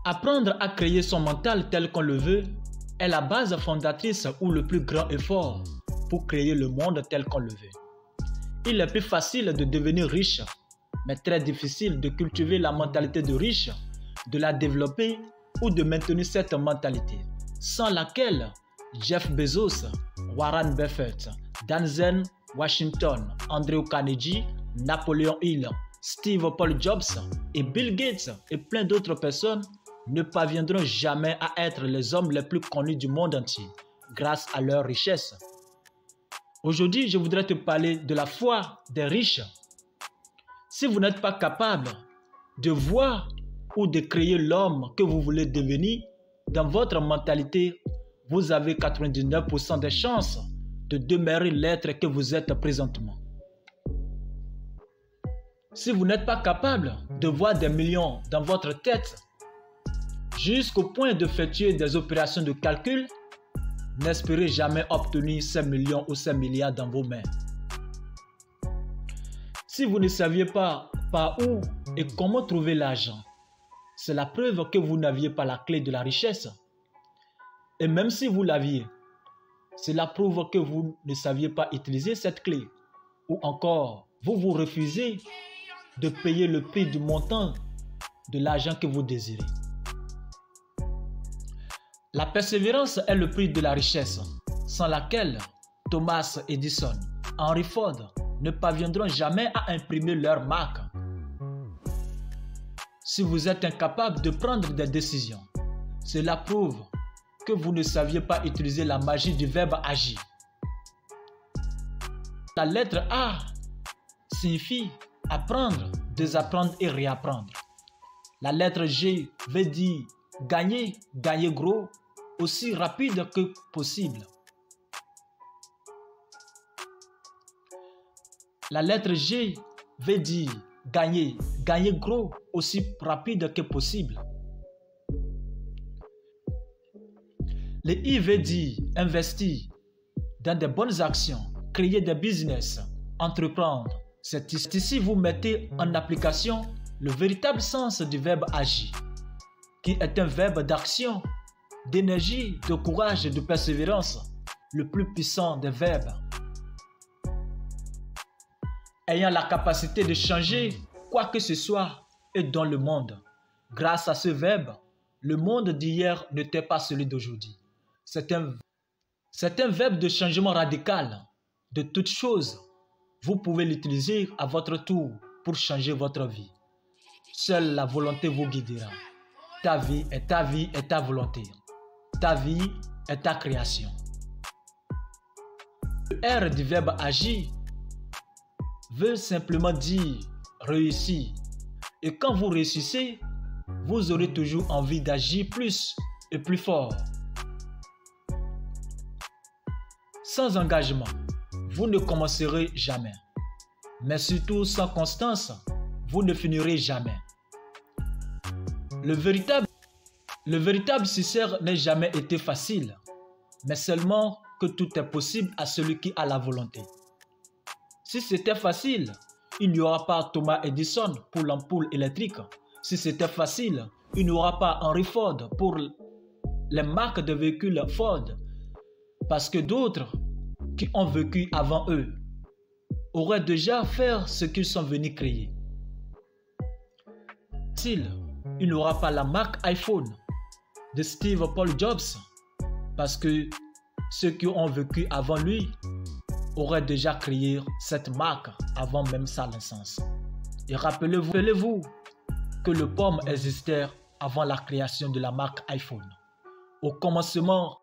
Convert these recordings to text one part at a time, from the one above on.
Apprendre à créer son mental tel qu'on le veut est la base fondatrice ou le plus grand effort pour créer le monde tel qu'on le veut. Il est plus facile de devenir riche, mais très difficile de cultiver la mentalité de riche, de la développer ou de maintenir cette mentalité, sans laquelle Jeff Bezos, Warren Buffett, Denzel Washington, Andrew Carnegie, Napoleon Hill, Steve Paul Jobs et Bill Gates et plein d'autres personnes ne parviendront jamais à être les hommes les plus connus du monde entier grâce à leur richesse. Aujourd'hui, je voudrais te parler de la foi des riches. Si vous n'êtes pas capable de voir ou de créer l'homme que vous voulez devenir, dans votre mentalité, vous avez 99% de chances de demeurer l'être que vous êtes présentement. Si vous n'êtes pas capable de voir des millions dans votre tête, jusqu'au point d'effectuer des opérations de calcul, n'espérez jamais obtenir ces millions ou ces milliards dans vos mains. Si vous ne saviez pas par où et comment trouver l'argent, c'est la preuve que vous n'aviez pas la clé de la richesse. Et même si vous l'aviez, cela prouve que vous ne saviez pas utiliser cette clé. Ou encore, vous vous refusez de payer le prix du montant de l'argent que vous désirez. La persévérance est le prix de la richesse, sans laquelle Thomas Edison, Henry Ford ne parviendront jamais à imprimer leur marque. Si vous êtes incapable de prendre des décisions, cela prouve que vous ne saviez pas utiliser la magie du verbe agir. La lettre A signifie apprendre, désapprendre et réapprendre. La lettre G veut dire gagner, gagner gros, aussi rapide que possible. La lettre G veut dire gagner, gagner gros, aussi rapide que possible. Le I veut dire investir dans de bonnes actions, créer des business, entreprendre. C'est ici que vous mettez en application le véritable sens du verbe agir, qui est un verbe d'action, d'énergie, de courage et de persévérance, le plus puissant des verbes. Ayant la capacité de changer quoi que ce soit et dans le monde. Grâce à ce verbe, le monde d'hier n'était pas celui d'aujourd'hui. C'est un verbe de changement radical de toute chose. Vous pouvez l'utiliser à votre tour pour changer votre vie. Seule la volonté vous guidera. Ta vie est ta volonté. Ta vie est ta création. Le R du verbe agir veut simplement dire réussir. Et quand vous réussissez, vous aurez toujours envie d'agir plus et plus fort. Sans engagement, vous ne commencerez jamais. Mais surtout sans constance, vous ne finirez jamais. Le véritable succès n'a jamais été facile, mais seulement que tout est possible à celui qui a la volonté. Si c'était facile, il n'y aura pas Thomas Edison pour l'ampoule électrique. Si c'était facile, il n'y aura pas Henry Ford pour les marques de véhicules Ford. Parce que d'autres qui ont vécu avant eux auraient déjà fait ce qu'ils sont venus créer. Il n'y aura pas la marque iPhone de Steve Paul Jobs parce que ceux qui ont vécu avant lui auraient déjà créé cette marque avant même sa naissance. Et rappelez-vous que le pomme existait avant la création de la marque iPhone. Au commencement,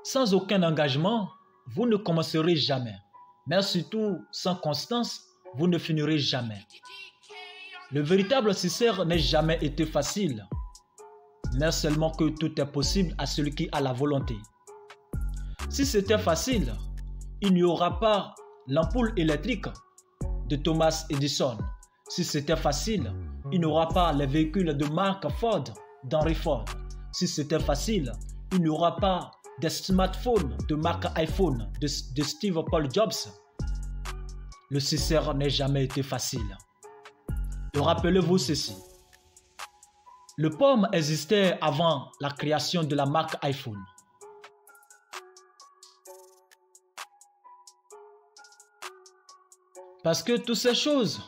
sans aucun engagement, vous ne commencerez jamais. Mais surtout, sans constance, vous ne finirez jamais. Le véritable succès n'a jamais été facile, mais seulement que tout est possible à celui qui a la volonté. Si c'était facile, il n'y aura pas l'ampoule électrique de Thomas Edison. Si c'était facile, il n'y aura pas les véhicules de marque Ford d'Henry Ford. Si c'était facile, il n'y aura pas des smartphones de marque iPhone de Steve Paul Jobs. Le succès n'a jamais été facile. Et rappelez-vous ceci. Le POM existait avant la création de la marque iPhone. Parce que toutes ces choses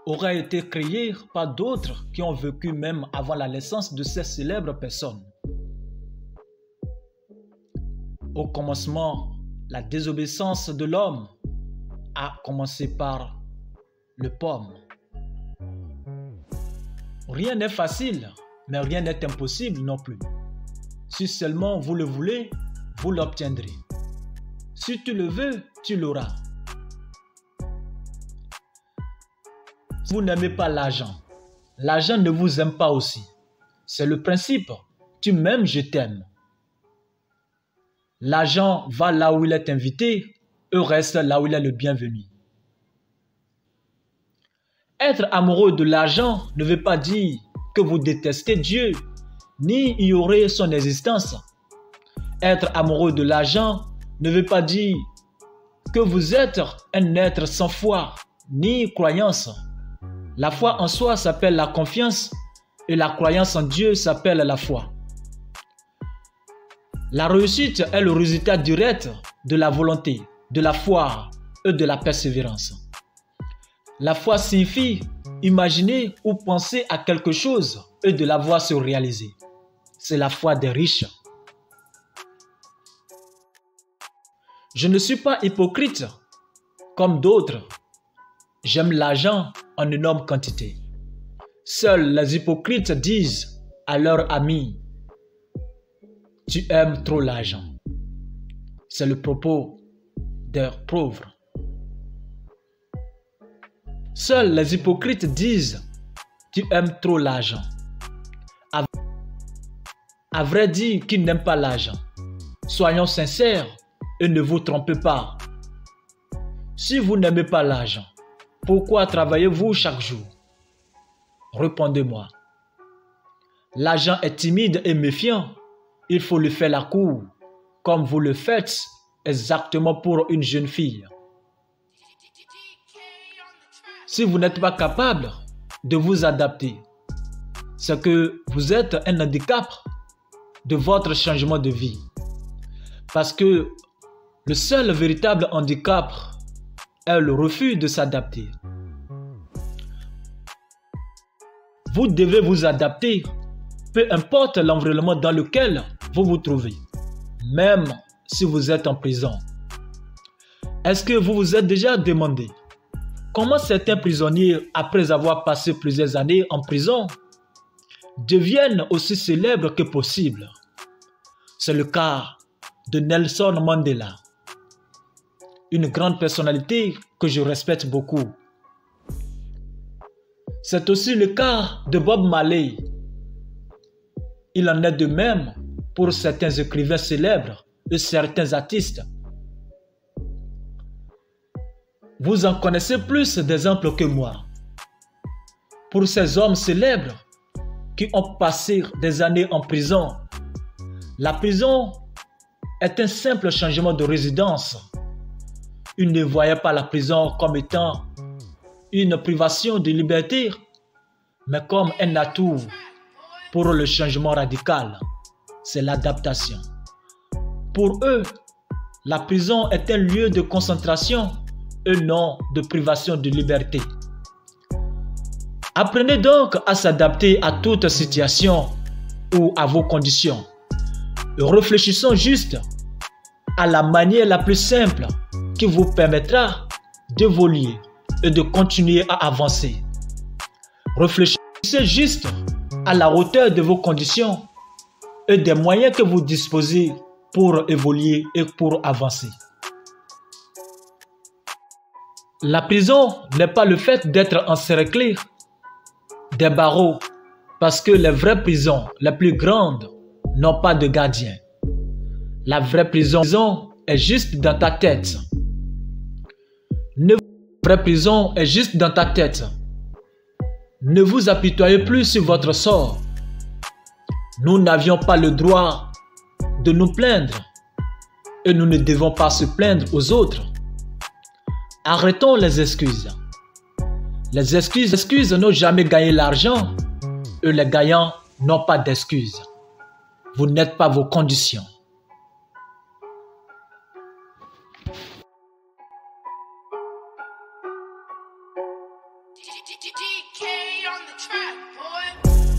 auraient été créées par d'autres qui ont vécu même avant la naissance de ces célèbres personnes. Au commencement, la désobéissance de l'homme a commencé par le POM. Rien n'est facile, mais rien n'est impossible non plus. Si seulement vous le voulez, vous l'obtiendrez. Si tu le veux, tu l'auras. Si vous n'aimez pas l'argent, l'argent ne vous aime pas aussi. C'est le principe. Tu m'aimes, je t'aime. L'argent va là où il est invité et reste là où il est le bienvenu. Être amoureux de l'argent ne veut pas dire que vous détestez Dieu, ni ignorer son existence. Être amoureux de l'argent ne veut pas dire que vous êtes un être sans foi, ni croyance. La foi en soi s'appelle la confiance et la croyance en Dieu s'appelle la foi. La réussite est le résultat direct de la volonté, de la foi et de la persévérance. La foi signifie imaginer ou penser à quelque chose et de la voir se réaliser. C'est la foi des riches. Je ne suis pas hypocrite comme d'autres. J'aime l'argent en énorme quantité. Seuls les hypocrites disent à leurs amis: tu aimes trop l'argent. C'est le propos des pauvres. Seuls les hypocrites disent: tu aimes trop l'argent. À vrai dire, qui n'aime pas l'argent? Soyons sincères et ne vous trompez pas. Si vous n'aimez pas l'argent, pourquoi travaillez-vous chaque jour? Répondez-moi. L'argent est timide et méfiant. Il faut lui faire la cour, comme vous le faites exactement pour une jeune fille. Si vous n'êtes pas capable de vous adapter, c'est que vous êtes un handicap de votre changement de vie. Parce que le seul véritable handicap est le refus de s'adapter. Vous devez vous adapter, peu importe l'environnement dans lequel vous vous trouvez, même si vous êtes en prison. Est-ce que vous vous êtes déjà demandé comment certains prisonniers, après avoir passé plusieurs années en prison, deviennent aussi célèbres que possible? C'est le cas de Nelson Mandela, une grande personnalité que je respecte beaucoup. C'est aussi le cas de Bob Marley. Il en est de même pour certains écrivains célèbres et certains artistes. Vous en connaissez plus d'exemples que moi. Pour ces hommes célèbres qui ont passé des années en prison, la prison est un simple changement de résidence. Ils ne voyaient pas la prison comme étant une privation de liberté, mais comme un atout pour le changement radical. C'est l'adaptation. Pour eux, la prison est un lieu de concentration et non de privation de liberté. Apprenez donc à s'adapter à toute situation ou à vos conditions. Réfléchissons juste à la manière la plus simple qui vous permettra d'évoluer et de continuer à avancer. Réfléchissez juste à la hauteur de vos conditions et des moyens que vous disposez pour évoluer et pour avancer. La prison n'est pas le fait d'être encerclé des barreaux, parce que les vraies prisons, les plus grandes, n'ont pas de gardien. La vraie prison est juste dans ta tête. La vraie prison est juste dans ta tête. Ne vous apitoyez plus sur votre sort. Nous n'avions pas le droit de nous plaindre et nous ne devons pas se plaindre aux autres. Arrêtons les excuses. Les excuses n'ont jamais gagné l'argent et les gagnants n'ont pas d'excuses. Vous n'êtes pas vos conditions. DK on the track, boy.